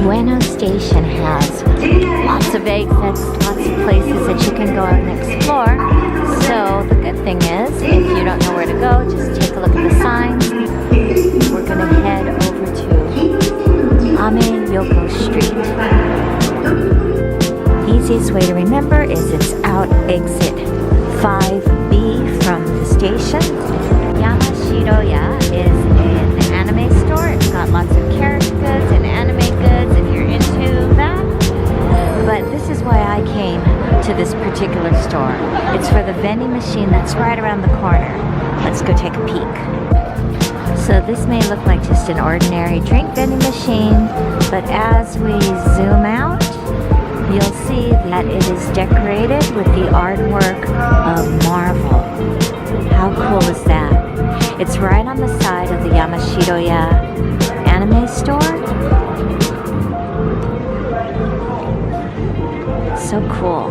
Ueno station has lots of exits, lots of places that you can go out and explore. So the good thing is, if you don't know where to go, just take a look at the signs. We're going to head over to Ameya-Yokocho Street. Easiest way to remember is it's out exit 5B from the station. Yamashiroya is an anime store. It's got lots of character goods and anime goods if you're into that. But this is why I came to this particular store. It's for the vending machine that's right around the corner. Let's go take a peek. So this may look like just an ordinary drink vending machine, but as we zoom out, you'll see that it is decorated with the artwork of Marvel. How cool is that? It's right on the side of the Yamashiroya anime store. So cool.